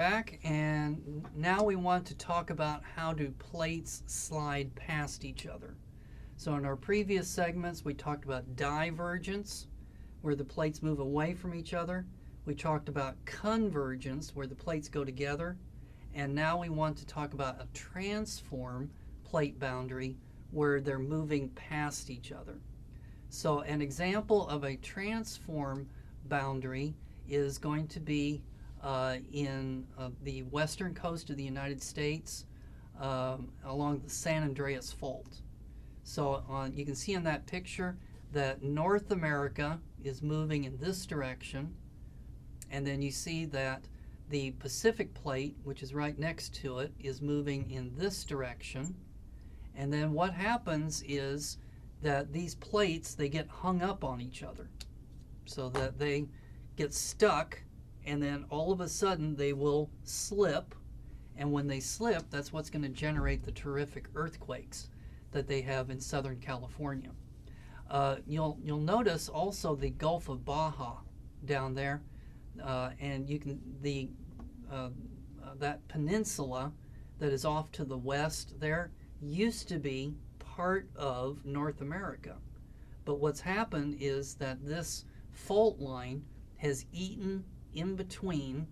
Back, and now we want to talk about how do plates slide past each other. So in our previous segments we talked about divergence, where the plates move away from each other. We talked about convergence, where the plates go together. And now we want to talk about a transform plate boundary, where they're moving past each other. So an example of a transform boundary is going to be in the western coast of the United States, along the San Andreas Fault. So you can see in that picture that North America is moving in this direction, and then you see that the Pacific plate, which is right next to it, is moving in this direction. And then what happens is that these plates, they get hung up on each other, so that they get stuck, and then all of a sudden they will slip. And when they slip, that's what's going to generate the terrific earthquakes that they have in Southern California. You'll notice also the Gulf of Baja down there, and you can that peninsula that is off to the west there used to be part of North America. But what's happened is that this fault line has eaten in between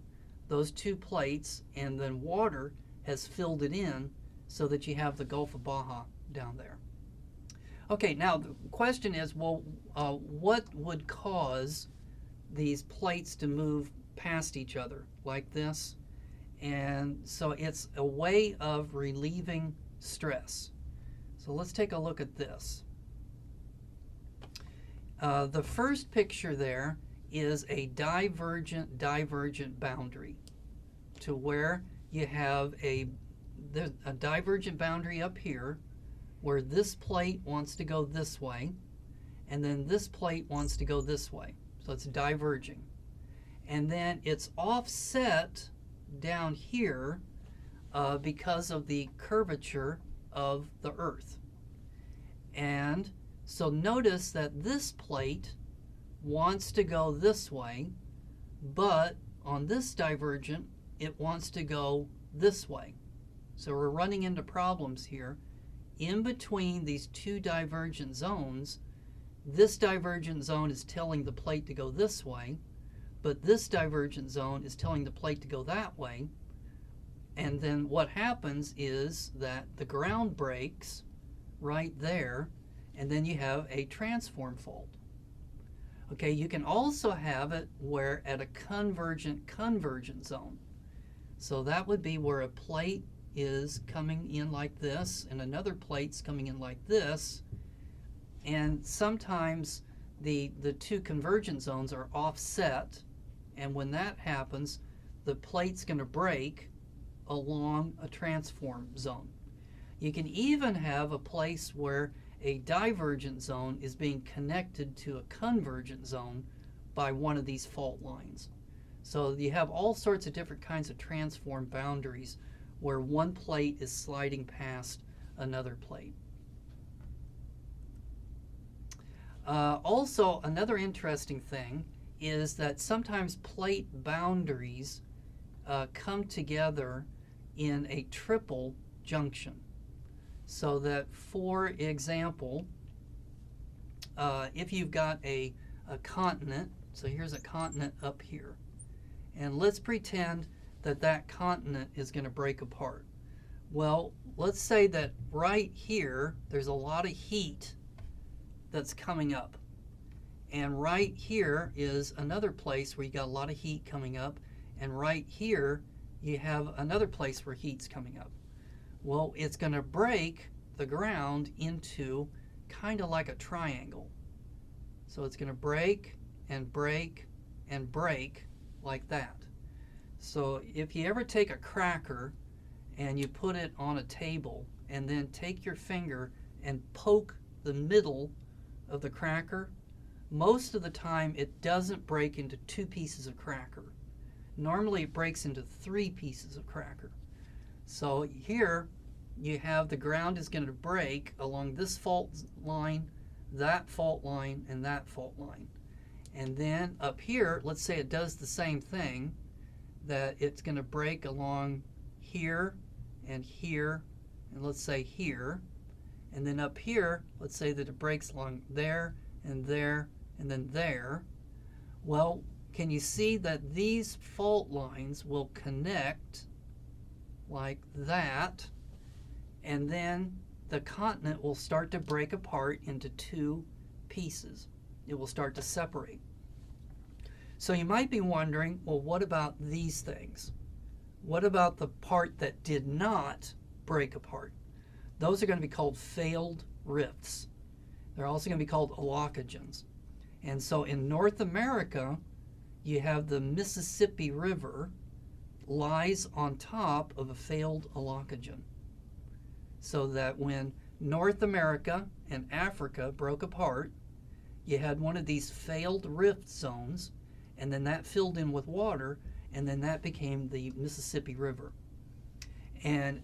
those two plates, and then water has filled it in, so that you have the Gulf of Baja down there. Okay, now the question is, well, what would cause these plates to move past each other like this? And so it's a way of relieving stress. So let's take a look at this. The first picture there is a divergent boundary, to where you have a divergent boundary up here, where this plate wants to go this way, and then this plate wants to go this way. So it's diverging. And then it's offset down here because of the curvature of the Earth. And so notice that this plate wants to go this way, but on this divergent it wants to go this way. So we're running into problems here. In between these two divergent zones, this divergent zone is telling the plate to go this way, but this divergent zone is telling the plate to go that way. And then what happens is that the ground breaks right there, and then you have a transform fault. Okay, you can also have it where at a convergent zone. So that would be where a plate is coming in like this, and another plate's coming in like this, and sometimes the two convergent zones are offset, and when that happens, the plate's going to break along a transform zone. You can even have a place where a divergent zone is being connected to a convergent zone by one of these fault lines. So you have all sorts of different kinds of transform boundaries where one plate is sliding past another plate. Also, another interesting thing is that sometimes plate boundaries come together in a triple junction. So that, for example, if you've got a continent, so here's a continent up here, and let's pretend that that continent is going to break apart. Well, let's say that right here there's a lot of heat that's coming up, and right here is another place where you got a lot of heat coming up, and right here you have another place where heat's coming up. Well, it's going to break the ground into kind of like a triangle. So it's going to break and break and break like that. So if you ever take a cracker and you put it on a table and then take your finger and poke the middle of the cracker, most of the time it doesn't break into two pieces of cracker. Normally it breaks into three pieces of cracker. So here you have the ground is going to break along this fault line, that fault line, and that fault line. And then up here, let's say it does the same thing, that it's going to break along here, and let's say here. And then up here, let's say that it breaks along there, and there, and then there. Well, can you see that these fault lines will connect like that, and then the continent will start to break apart into two pieces. It will start to separate. So you might be wondering, well, what about these things? What about the part that did not break apart? Those are going to be called failed rifts. They're also going to be called allocogens. And so in North America, you have the Mississippi River lies on top of a failed allocogen. So that when North America and Africa broke apart, you had one of these failed rift zones, and then that filled in with water, and then that became the Mississippi River. And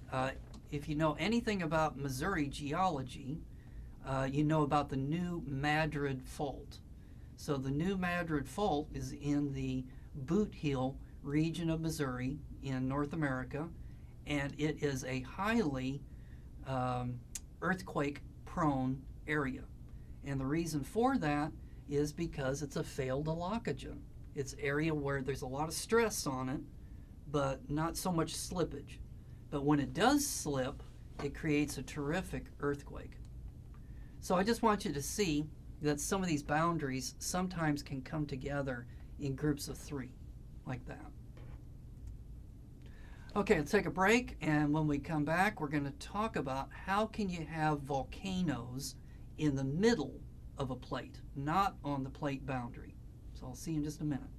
if you know anything about Missouri geology, you know about the New Madrid Fault. So the New Madrid Fault is in the Boot Heel region of Missouri in North America, and it is a highly earthquake-prone area. And the reason for that is because it's a failed allocogen. It's an area where there's a lot of stress on it, but not so much slippage. But when it does slip, it creates a terrific earthquake. So I just want you to see that some of these boundaries sometimes can come together in groups of three, like that. Okay, let's take a break, and when we come back, we're going to talk about how can you have volcanoes in the middle of a plate, not on the plate boundary. So I'll see you in just a minute.